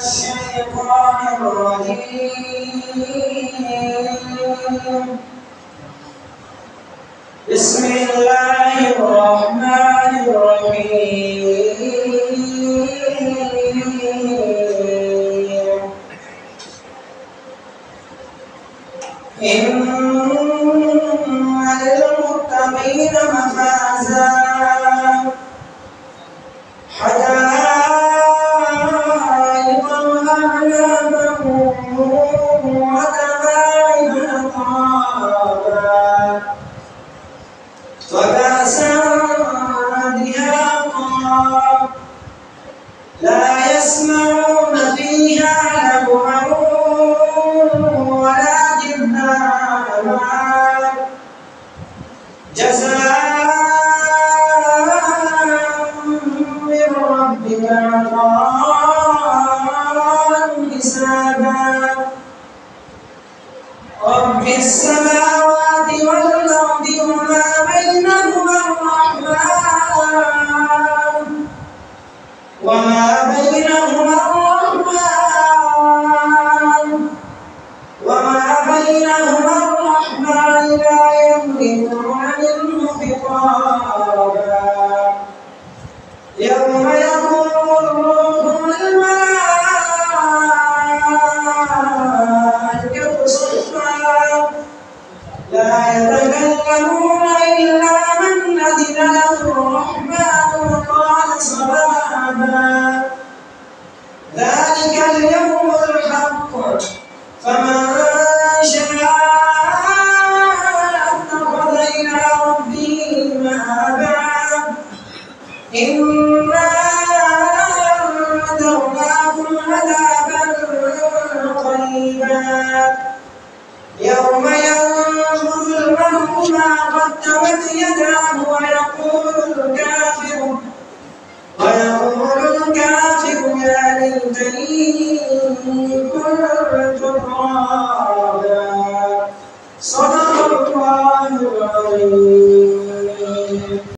الشيطان الرجيم. بسم الله الرحمن الرحيم. إن للمتقين مفازا حدائق وأعنابا وكواعب أترابا وكأسا دهاقا لا يسمعون فيها لغوا ولا كذابا جزاء من ربك عطاء حسابا. رب السماوات والأرض وما بينهما الرحمن وما بينهما الرحمن لا يملكون منه خطابا. يوم يقوم الروح والملائكة صفا لا يتكلمون إلا من أذن له الرحمن وقال صوابا. ذلك اليوم الحق فمن شاء اتخذ إلى ربه مآبا. إنا أنذرناكم عذابا قريبا يوم ينظر المرء ما قدمت يداه ويقول الكافر يا ليتني